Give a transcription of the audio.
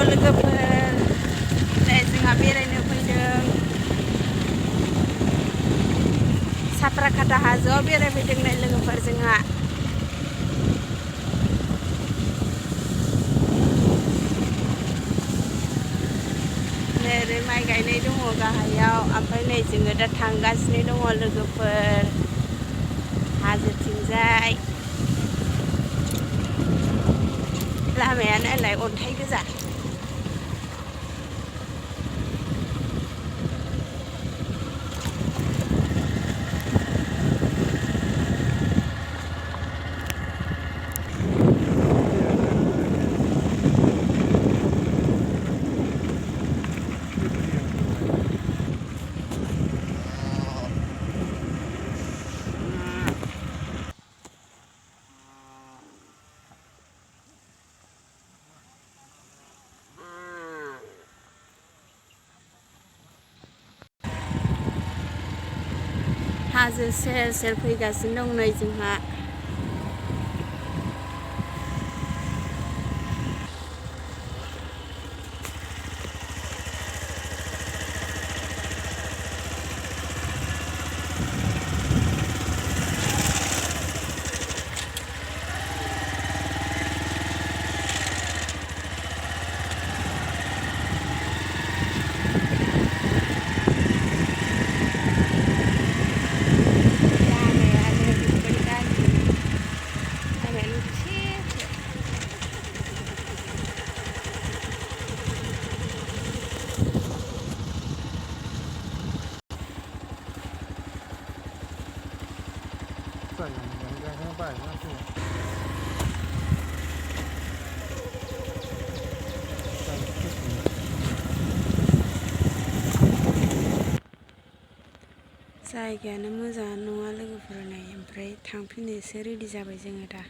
लोगोफोर नै जोंहा बेरायनो फैदों छाप्रा काथा हाजोआव बेरायफैदों नै लोगोफोर जोंहा नै ओरै माइ गायनाय दङ गाहायाव ओमफ्राय नै जोङो दा थांगासिनो दङ लोगोफोर हाजोथिंजाय लामाया नालाय अन्थाइ गोजा हाजो सेर सेर फैगासिनो दं नै जोंहा जायगायानो मोजाङानो नङा लोगोफोर नै ओमफ्राय थांफिननोसो रेडि जाबाय जोङो दा